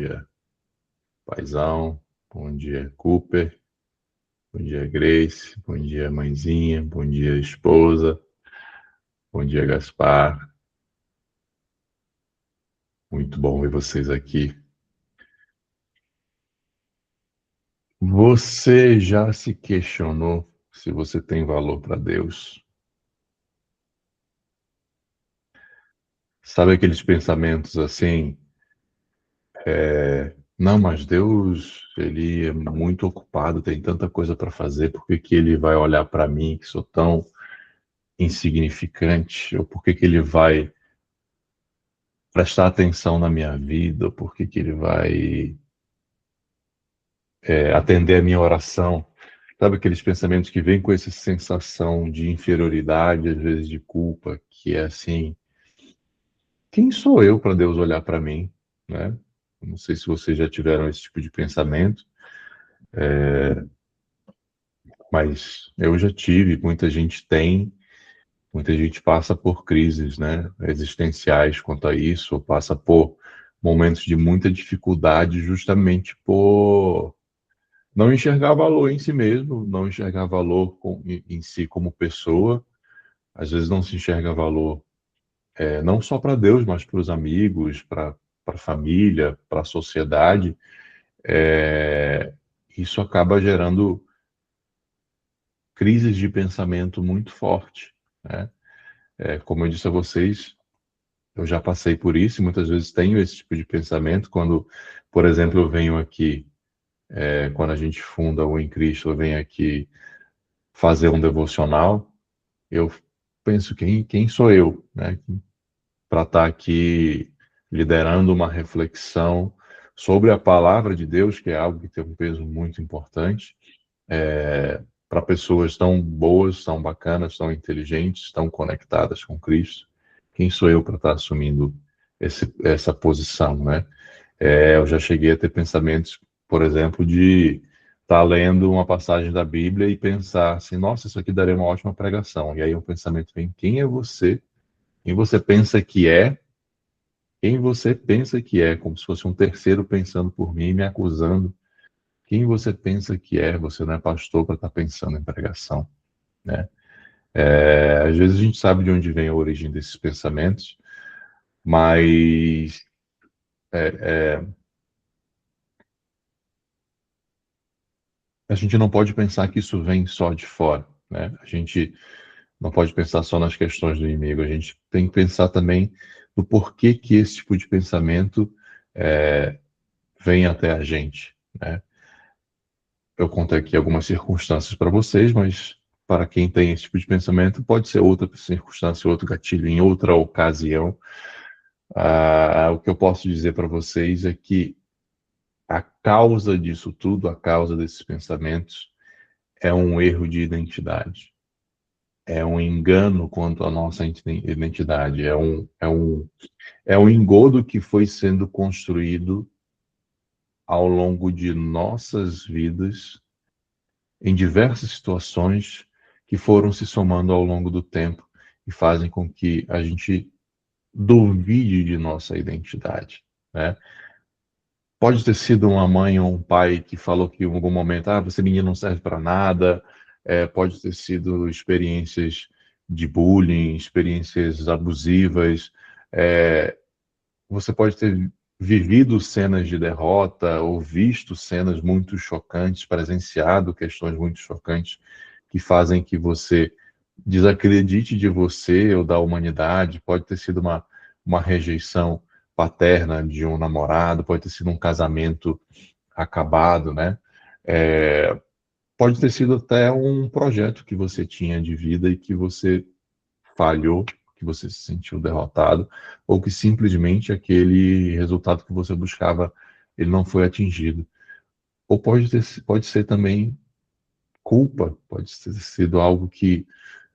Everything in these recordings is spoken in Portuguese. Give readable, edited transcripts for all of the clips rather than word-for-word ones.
Dia, paizão. Bom dia, Cooper. Bom dia, Grace. Bom dia, mãezinha. Bom dia, esposa. Bom dia, Gaspar. Muito bom ver vocês aqui. Você já se questionou se você tem valor para Deus? Sabe aqueles pensamentos assim? Não, mas Deus, ele é muito ocupado, tem tanta coisa para fazer, por que que ele vai olhar para mim, que sou tão insignificante? Ou por que que ele vai prestar atenção na minha vida, por que que ele vai atender a minha oração. Sabe aqueles pensamentos que vêm com essa sensação de inferioridade, às vezes de culpa, que é assim, quem sou eu para Deus olhar para mim, né? Não sei se vocês já tiveram esse tipo de pensamento, mas eu já tive, muita gente tem, muita gente passa por crises, né, existenciais quanto a isso, ou passa por momentos de muita dificuldade justamente por não enxergar valor em si mesmo, não enxergar valor em si como pessoa. Às vezes não se enxerga valor não só para Deus, mas para os amigos, para a família, para a sociedade. Isso acaba gerando crises de pensamento muito forte, né? Como eu disse a vocês, eu já passei por isso e muitas vezes tenho esse tipo de pensamento quando, por exemplo, eu venho aqui, quando a gente funda o Em Cristo, eu venho aqui fazer um devocional. Eu penso quem sou eu, né, para estar aqui liderando uma reflexão sobre a palavra de Deus, que é algo que tem um peso muito importante, para pessoas tão boas, tão bacanas, tão inteligentes, tão conectadas com Cristo. Quem sou eu para estar assumindo essa posição, né? Eu já cheguei a ter pensamentos, por exemplo, de estar lendo uma passagem da Bíblia e pensar assim, nossa, isso aqui daria uma ótima pregação. E aí um pensamento vem, quem é você? Quem você pensa que é? Quem você pensa que é? Como se fosse um terceiro pensando por mim, me acusando. Quem você pensa que é? Você não é pastor para estar pensando em pregação, né? Às vezes a gente sabe de onde vem a origem desses pensamentos, mas a gente não pode pensar que isso vem só de fora, né? A gente não pode pensar só nas questões do inimigo, a gente tem que pensar também no porquê que esse tipo de pensamento é, vem até a gente, né? Eu contei aqui algumas circunstâncias para vocês, mas para quem tem esse tipo de pensamento, pode ser outra circunstância, outro gatilho, em outra ocasião. O que eu posso dizer para vocês é que a causa disso tudo, a causa desses pensamentos, é um erro de identidade. É um engano quanto à nossa identidade. É um engodo que foi sendo construído ao longo de nossas vidas, em diversas situações que foram se somando ao longo do tempo e fazem com que a gente duvide de nossa identidade, né? Pode ter sido uma mãe ou um pai que falou que em algum momento, você menino não serve para nada. Pode ter sido experiências de bullying, experiências abusivas. É, Você pode ter vivido cenas de derrota ou visto cenas muito chocantes, presenciado questões muito chocantes que fazem que você desacredite de você ou da humanidade. Pode ter sido uma rejeição paterna de um namorado, pode ter sido um casamento acabado, né? É, Pode ter sido até um projeto que você tinha de vida e que você falhou, que você se sentiu derrotado, ou que simplesmente aquele resultado que você buscava, ele não foi atingido. Ou pode ser também culpa, pode ter sido algo que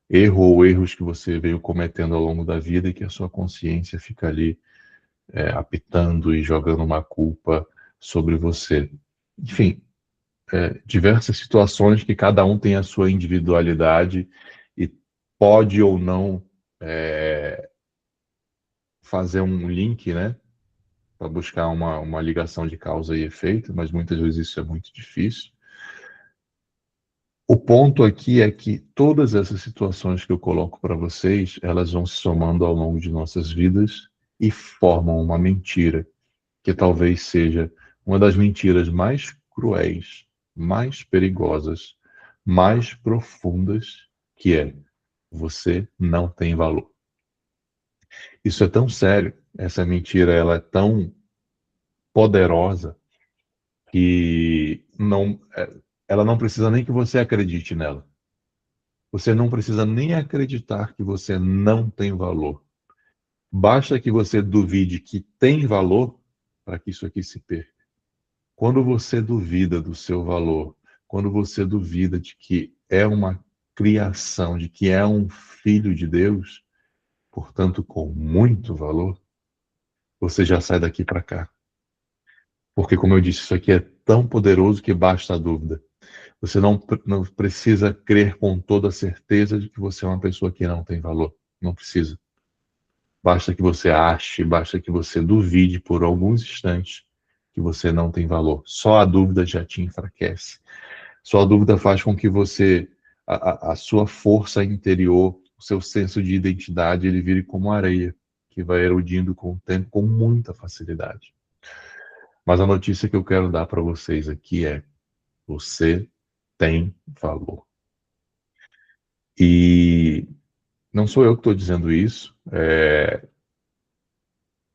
erro ou erros que você veio cometendo ao longo da vida e que a sua consciência fica ali apitando e jogando uma culpa sobre você. Enfim, diversas situações que cada um tem a sua individualidade e pode ou não fazer um link, né, para buscar uma ligação de causa e efeito, mas muitas vezes isso é muito difícil. O ponto aqui é que todas essas situações que eu coloco para vocês, elas vão se somando ao longo de nossas vidas e formam uma mentira, que talvez seja uma das mentiras mais cruéis, mais perigosas, mais profundas, que é: você não tem valor. Isso é tão sério, essa mentira ela é tão poderosa que ela não precisa nem que você acredite nela. Você não precisa nem acreditar que você não tem valor. Basta que você duvide que tem valor para que isso aqui se perca. Quando você duvida do seu valor, quando você duvida de que é uma criação, de que é um filho de Deus, portanto com muito valor, você já sai daqui para cá. Porque, como eu disse, isso aqui é tão poderoso que basta a dúvida. Você não precisa crer com toda a certeza de que você é uma pessoa que não tem valor. Não precisa. Basta que você ache, basta que você duvide por alguns instantes que você não tem valor. Só a dúvida já te enfraquece. Só a dúvida faz com que você, a sua força interior, o seu senso de identidade, ele vire como areia, que vai erudindo com o tempo com muita facilidade. Mas a notícia que eu quero dar para vocês aqui é: você tem valor. E não sou eu que estou dizendo isso.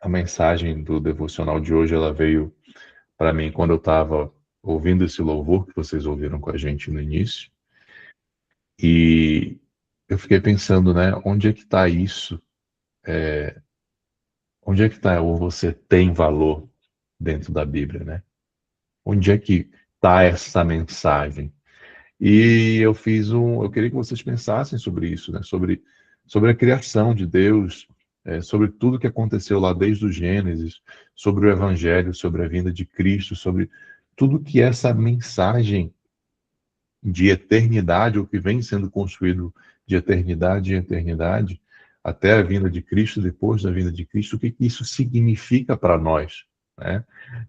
A mensagem do devocional de hoje ela veio para mim quando eu estava ouvindo esse louvor que vocês ouviram com a gente no início. E eu fiquei pensando, né? Onde é que está isso? Onde é que está o você tem valor dentro da Bíblia, né? Onde é que está essa mensagem? E eu queria que vocês pensassem sobre isso, né? Sobre a criação de Deus, sobre tudo que aconteceu lá desde o Gênesis, sobre o Evangelho, sobre a vinda de Cristo, sobre tudo que essa mensagem de eternidade, o que vem sendo construído de eternidade em eternidade, até a vinda de Cristo, depois da vinda de Cristo, o que isso significa para nós, né?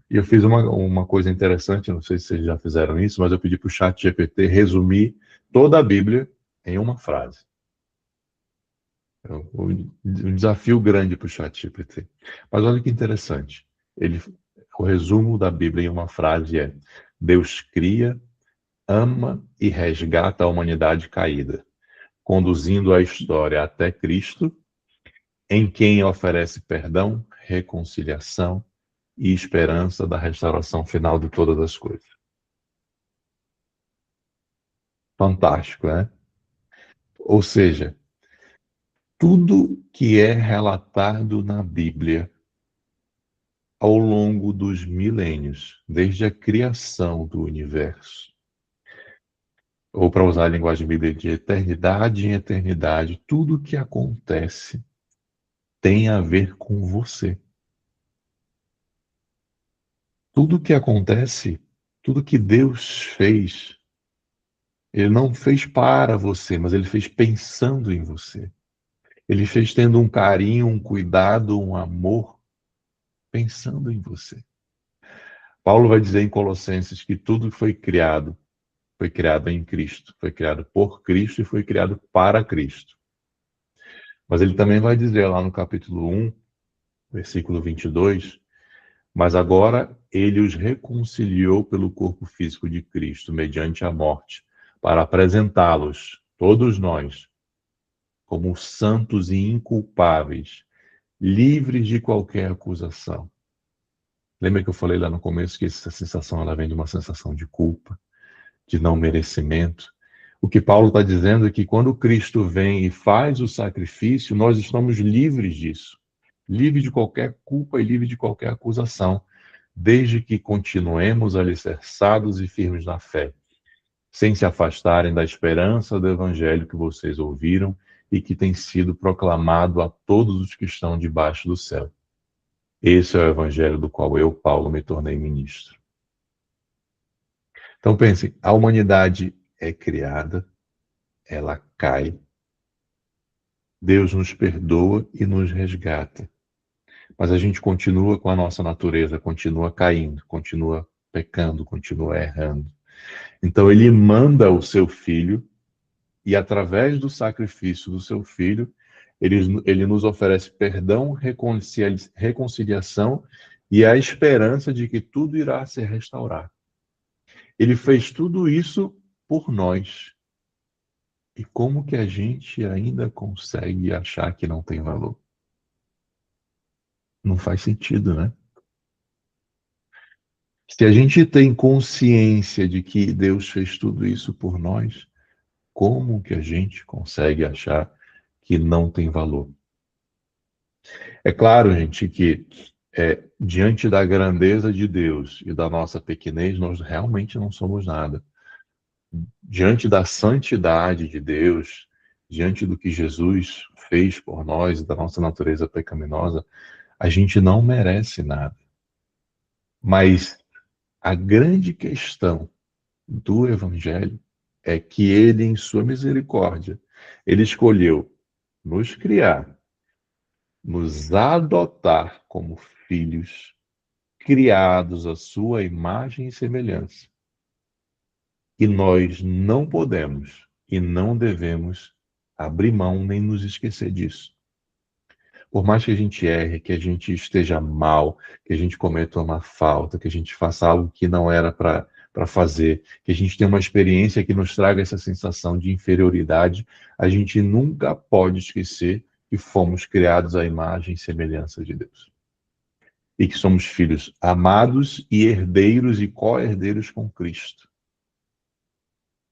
E eu fiz uma coisa interessante, não sei se vocês já fizeram isso, mas eu pedi para o chat GPT resumir toda a Bíblia em uma frase. Um desafio grande para o chat GPT. Mas olha que interessante. O resumo da Bíblia em uma frase é: Deus cria, ama e resgata a humanidade caída, conduzindo a história até Cristo, em quem oferece perdão, reconciliação e esperança da restauração final de todas as coisas. Fantástico, né? Ou seja, tudo que é relatado na Bíblia ao longo dos milênios, desde a criação do universo, ou para usar a linguagem bíblica, de eternidade em eternidade, tudo que acontece tem a ver com você. Tudo que acontece, tudo que Deus fez, Ele não fez para você, mas Ele fez pensando em você. Ele fez tendo um carinho, um cuidado, um amor, pensando em você. Paulo vai dizer em Colossenses que tudo que foi criado em Cristo, foi criado por Cristo e foi criado para Cristo. Mas ele também vai dizer lá no capítulo 1, versículo 22, mas agora ele os reconciliou pelo corpo físico de Cristo, mediante a morte, para apresentá-los, todos nós, como santos e inculpáveis, livres de qualquer acusação. Lembra que eu falei lá no começo que essa sensação ela vem de uma sensação de culpa, de não merecimento? O que Paulo está dizendo é que quando Cristo vem e faz o sacrifício, nós estamos livres disso. Livres de qualquer culpa e livres de qualquer acusação, desde que continuemos alicerçados e firmes na fé, sem se afastarem da esperança do evangelho que vocês ouviram e que tem sido proclamado a todos os que estão debaixo do céu. Esse é o evangelho do qual eu, Paulo, me tornei ministro. Então pensem, a humanidade é criada, ela cai, Deus nos perdoa e nos resgata. Mas a gente continua com a nossa natureza, continua caindo, continua pecando, continua errando. Então ele manda o seu filho, e através do sacrifício do seu filho, ele nos oferece perdão, reconciliação e a esperança de que tudo irá se restaurar. Ele fez tudo isso por nós. E como que a gente ainda consegue achar que não tem valor? Não faz sentido, né? Se a gente tem consciência de que Deus fez tudo isso por nós, como que a gente consegue achar que não tem valor? É claro, gente, que diante da grandeza de Deus e da nossa pequenez, nós realmente não somos nada. Diante da santidade de Deus, diante do que Jesus fez por nós e da nossa natureza pecaminosa, a gente não merece nada. Mas a grande questão do Evangelho é que ele, em sua misericórdia, ele escolheu nos criar, nos adotar como filhos, criados à sua imagem e semelhança. E nós não podemos e não devemos abrir mão nem nos esquecer disso. Por mais que a gente erre, que a gente esteja mal, que a gente cometa uma falta, que a gente faça algo que não era para fazer, que a gente tenha uma experiência que nos traga essa sensação de inferioridade, a gente nunca pode esquecer que fomos criados à imagem e semelhança de Deus. E que somos filhos amados e herdeiros e co-herdeiros com Cristo.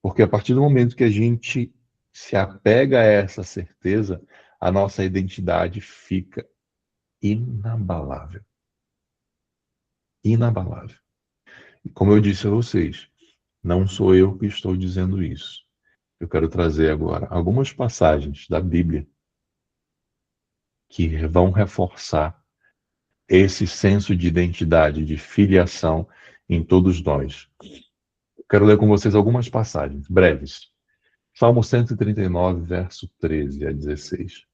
Porque a partir do momento que a gente se apega a essa certeza, a nossa identidade fica inabalável. Inabalável. E como eu disse a vocês, não sou eu que estou dizendo isso. Eu quero trazer agora algumas passagens da Bíblia que vão reforçar esse senso de identidade, de filiação em todos nós. Quero ler com vocês algumas passagens breves. Salmo 139, verso 13 a 16.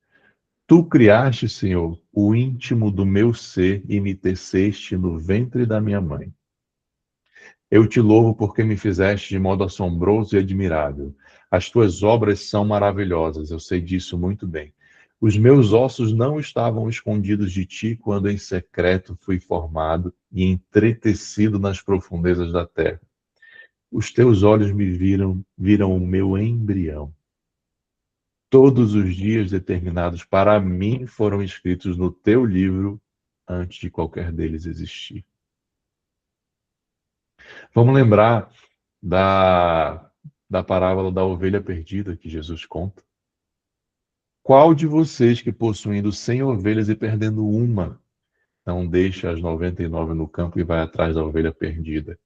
Tu criaste, Senhor, o íntimo do meu ser e me teceste no ventre da minha mãe. Eu te louvo porque me fizeste de modo assombroso e admirável. As tuas obras são maravilhosas, eu sei disso muito bem. Os meus ossos não estavam escondidos de ti quando em secreto fui formado e entretecido nas profundezas da terra. Os teus olhos me viram o meu embrião. Todos os dias determinados para mim foram escritos no teu livro antes de qualquer deles existir. Vamos lembrar da, da parábola da ovelha perdida que Jesus conta. Qual de vocês que possuindo 100 ovelhas e perdendo uma, não deixa as 99 no campo e vai atrás da ovelha perdida?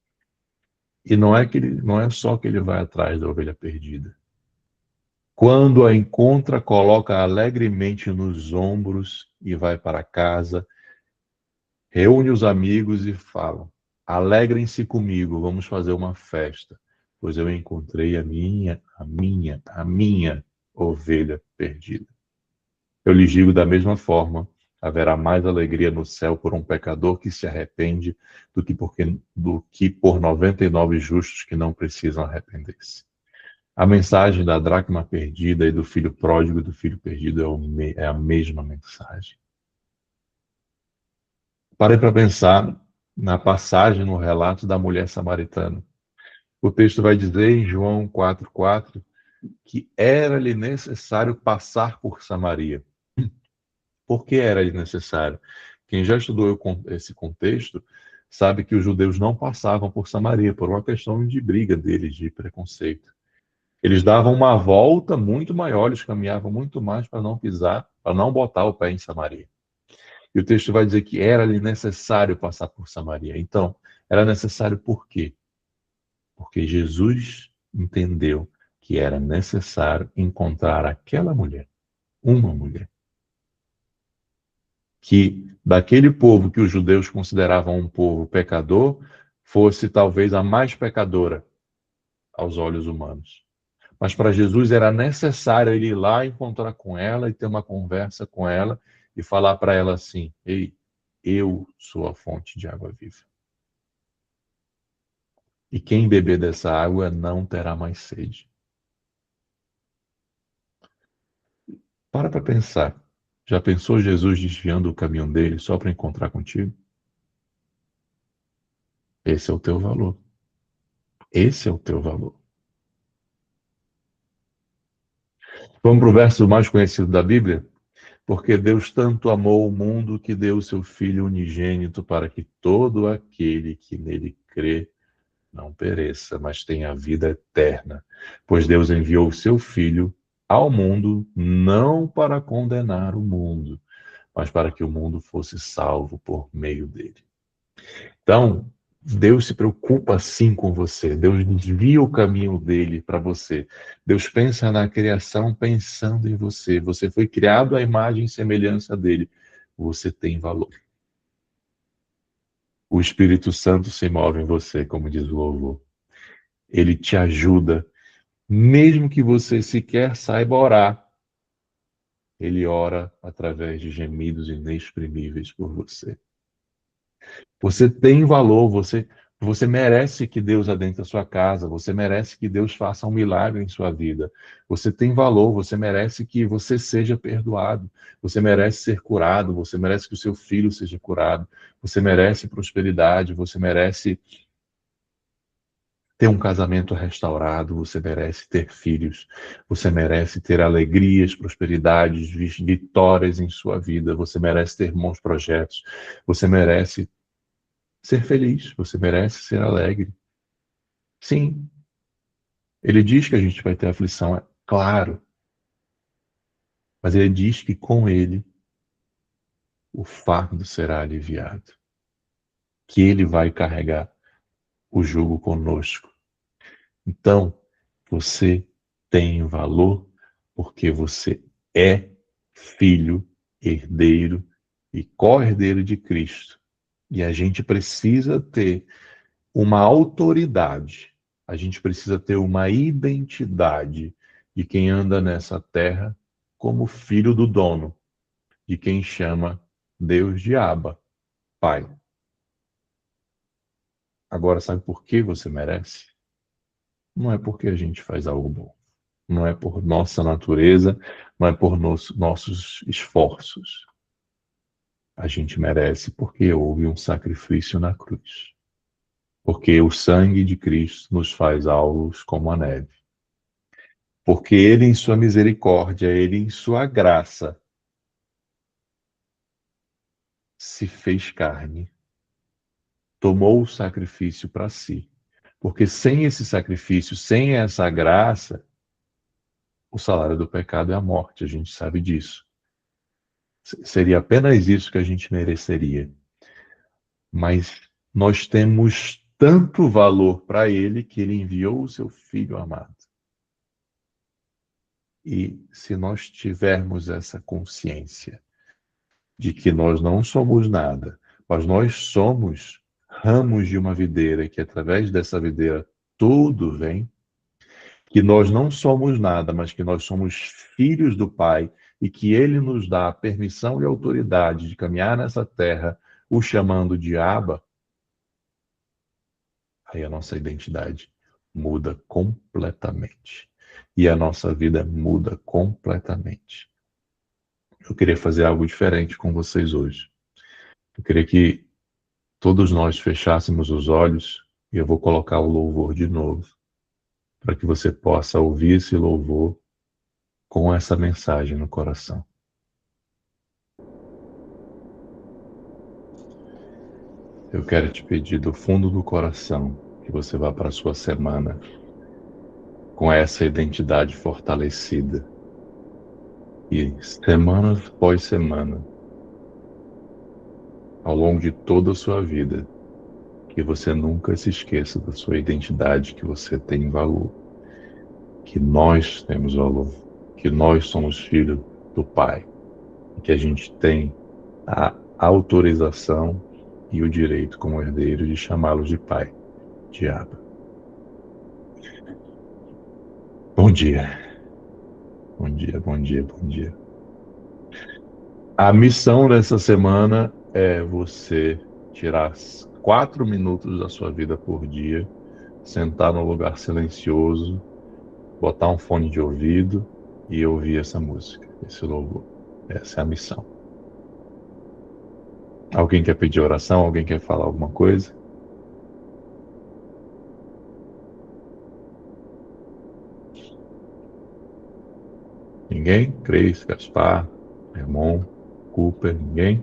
E não é só que ele vai atrás da ovelha perdida. Quando a encontra, coloca alegremente nos ombros e vai para casa, reúne os amigos e fala: alegrem-se comigo, vamos fazer uma festa, pois eu encontrei a minha ovelha perdida. Eu lhes digo da mesma forma, haverá mais alegria no céu por um pecador que se arrepende do que por 99 justos que não precisam arrepender-se. A mensagem da dracma perdida e do filho pródigo e do filho perdido é a mesma mensagem. Parei para pensar na passagem, no relato da mulher samaritana. O texto vai dizer em João 4,4 que era-lhe necessário passar por Samaria. Por que era-lhe necessário? Quem já estudou esse contexto sabe que os judeus não passavam por Samaria por uma questão de briga deles, de preconceito. Eles davam uma volta muito maior, eles caminhavam muito mais para não pisar, para não botar o pé em Samaria. E o texto vai dizer que era-lhe necessário passar por Samaria. Então, era necessário por quê? Porque Jesus entendeu que era necessário encontrar aquela mulher, uma mulher, que daquele povo que os judeus consideravam um povo pecador, fosse talvez a mais pecadora aos olhos humanos. Mas para Jesus era necessário ele ir lá encontrar com ela e ter uma conversa com ela e falar para ela assim: ei, Eu sou a fonte de água viva. E quem beber dessa água não terá mais sede. Para pensar. Já pensou Jesus desviando o caminho dele só para encontrar contigo? Esse é o teu valor. Esse é o teu valor. Vamos para o verso mais conhecido da Bíblia? Porque Deus tanto amou o mundo que deu o seu Filho unigênito para que todo aquele que nele crê não pereça, mas tenha vida eterna. Pois Deus enviou o seu Filho ao mundo não para condenar o mundo, mas para que o mundo fosse salvo por meio dele. Então, Deus se preocupa assim com você. Deus desvia o caminho dele para você. Deus pensa na criação pensando em você. Você foi criado à imagem e semelhança dele. Você tem valor. O Espírito Santo se move em você, como diz o louvor. Ele te ajuda, mesmo que você sequer saiba orar. Ele ora através de gemidos inexprimíveis por você. Você tem valor, você merece que Deus adentre a sua casa, você merece que Deus faça um milagre em sua vida. Você tem valor, você merece que você seja perdoado, você merece ser curado, você merece que o seu filho seja curado, você merece prosperidade, você merece ter um casamento restaurado, você merece ter filhos, você merece ter alegrias, prosperidades, vitórias em sua vida, você merece ter bons projetos, você merece ser feliz, você merece ser alegre. Sim, ele diz que a gente vai ter aflição, é claro, mas ele diz que com ele o fardo será aliviado, que ele vai carregar o jugo conosco. Então, você tem valor porque você é filho, herdeiro e co-herdeiro de Cristo. E a gente precisa ter uma autoridade, a gente precisa ter uma identidade de quem anda nessa terra como filho do dono, de quem chama Deus de Abba, Pai. Agora, sabe por que você merece? Não é porque a gente faz algo bom, não é por nossa natureza, não é por nossos esforços. A gente merece porque houve um sacrifício na cruz. Porque o sangue de Cristo nos faz alvos como a neve. Porque ele, em sua misericórdia, ele, em sua graça, se fez carne, tomou o sacrifício para si. Porque sem esse sacrifício, sem essa graça, o salário do pecado é a morte, a gente sabe disso. Seria apenas isso que a gente mereceria. Mas nós temos tanto valor para ele que ele enviou o seu filho amado. E se nós tivermos essa consciência de que nós não somos nada, mas nós somos ramos de uma videira, que através dessa videira tudo vem, que nós não somos nada, mas que nós somos filhos do Pai e que Ele nos dá a permissão e autoridade de caminhar nessa terra, o chamando de Abba, aí a nossa identidade muda completamente. E a nossa vida muda completamente. Eu queria fazer algo diferente com vocês hoje. Eu queria que todos nós fechássemos os olhos e eu vou colocar o louvor de novo, para que você possa ouvir esse louvor com essa mensagem no coração. Eu quero te pedir do fundo do coração que você vá para a sua semana com essa identidade fortalecida. E semana após semana, ao longo de toda a sua vida, que você nunca se esqueça da sua identidade, que você tem valor, que nós temos valor, que nós somos filhos do Pai, e que a gente tem a autorização e o direito como herdeiro de chamá-los de Pai, de Abba. Bom dia, bom dia, bom dia, bom dia. A missão dessa semana é você tirar 4 minutos da sua vida por dia, sentar num lugar silencioso, botar um fone de ouvido e ouvir essa música, esse louvor. Essa é a missão. Alguém quer pedir oração? Alguém quer falar alguma coisa? Ninguém? Cris, Gaspar, Hermon, Cooper, ninguém?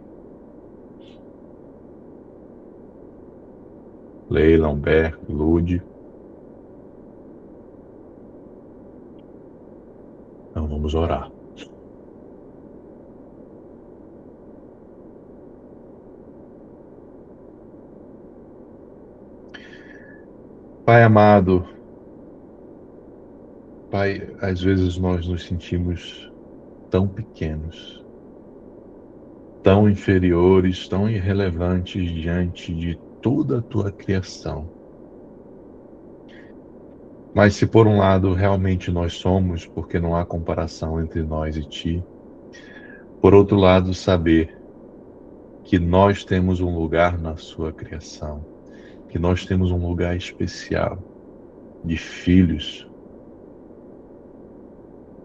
Leila, Humberto, Lude. Então vamos orar. Pai amado, Pai, às vezes nós nos sentimos tão pequenos, tão inferiores, tão irrelevantes diante de toda a tua criação. Mas se por um lado realmente nós somos, porque não há comparação entre nós e ti, por outro lado, saber que nós temos um lugar na sua criação, que nós temos um lugar especial de filhos,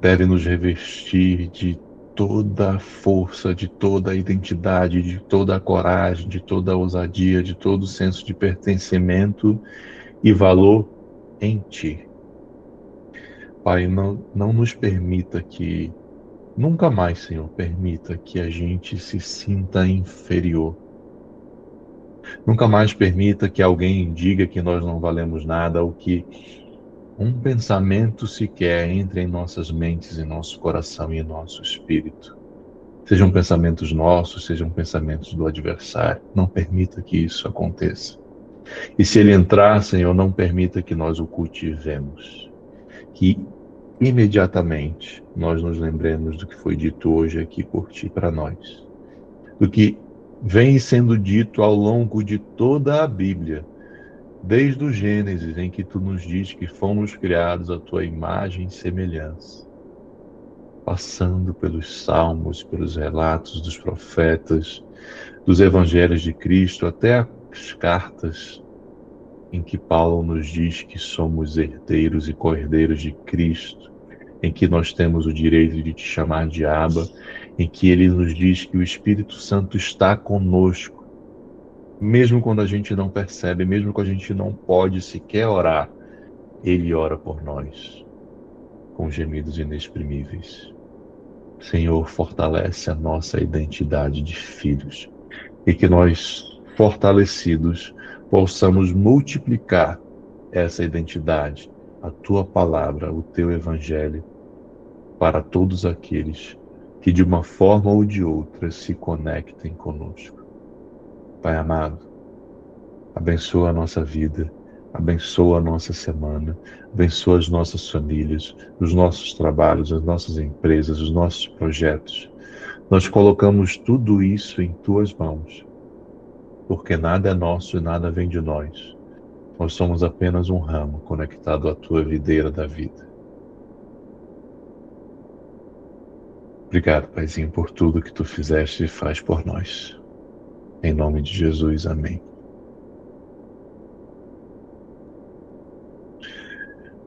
deve nos revestir de toda a força, de toda a identidade, de toda a coragem, de toda a ousadia, de todo o senso de pertencimento e valor em ti. Pai, não nos permita que, nunca mais, Senhor, permita que a gente se sinta inferior. Nunca mais permita que alguém diga que nós não valemos nada ou que um pensamento sequer entre em nossas mentes, em nosso coração e em nosso espírito. Sejam pensamentos nossos, sejam pensamentos do adversário. Não permita que isso aconteça. E se ele entrar, Senhor, não permita que nós o cultivemos. Que imediatamente nós nos lembremos do que foi dito hoje aqui por ti para nós. Do que vem sendo dito ao longo de toda a Bíblia, desde o Gênesis, em que tu nos diz que fomos criados à tua imagem e semelhança, passando pelos salmos, pelos relatos dos profetas, dos evangelhos de Cristo, até as cartas em que Paulo nos diz que somos herdeiros e co-herdeiros de Cristo, em que nós temos o direito de te chamar de Abba, em que ele nos diz que o Espírito Santo está conosco, mesmo quando a gente não percebe, mesmo quando a gente não pode sequer orar, ele ora por nós, com gemidos inexprimíveis. Senhor, fortalece a nossa identidade de filhos e que nós, fortalecidos, possamos multiplicar essa identidade, a tua palavra, o teu evangelho, para todos aqueles que de uma forma ou de outra se conectem conosco. Pai amado, abençoa a nossa vida, abençoa a nossa semana, abençoa as nossas famílias, os nossos trabalhos, as nossas empresas, os nossos projetos. Nós colocamos tudo isso em tuas mãos, porque nada é nosso e nada vem de nós. Nós somos apenas um ramo conectado à tua videira da vida. Obrigado, Paizinho, por tudo que tu fizeste e faz por nós. Em nome de Jesus, amém.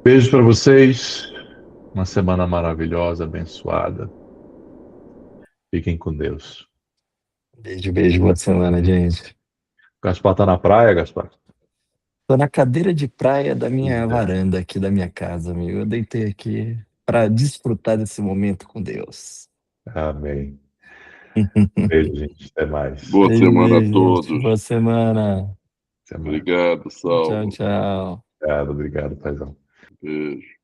Beijo para vocês. Uma semana maravilhosa, abençoada. Fiquem com Deus. Beijo, beijo, boa semana, gente. Gaspar tá na praia, Gaspar? Tô na cadeira de praia da Pois minha é. varanda aqui da minha casa, amigo. Eu deitei aqui para desfrutar desse momento com Deus. Amém. Beijo, gente. Até mais. Boa Beijo, semana a beijo, gente. todos. Boa semana. Até mais. Obrigado, Tchau, Saulo. tchau. Obrigado, paizão. Beijo.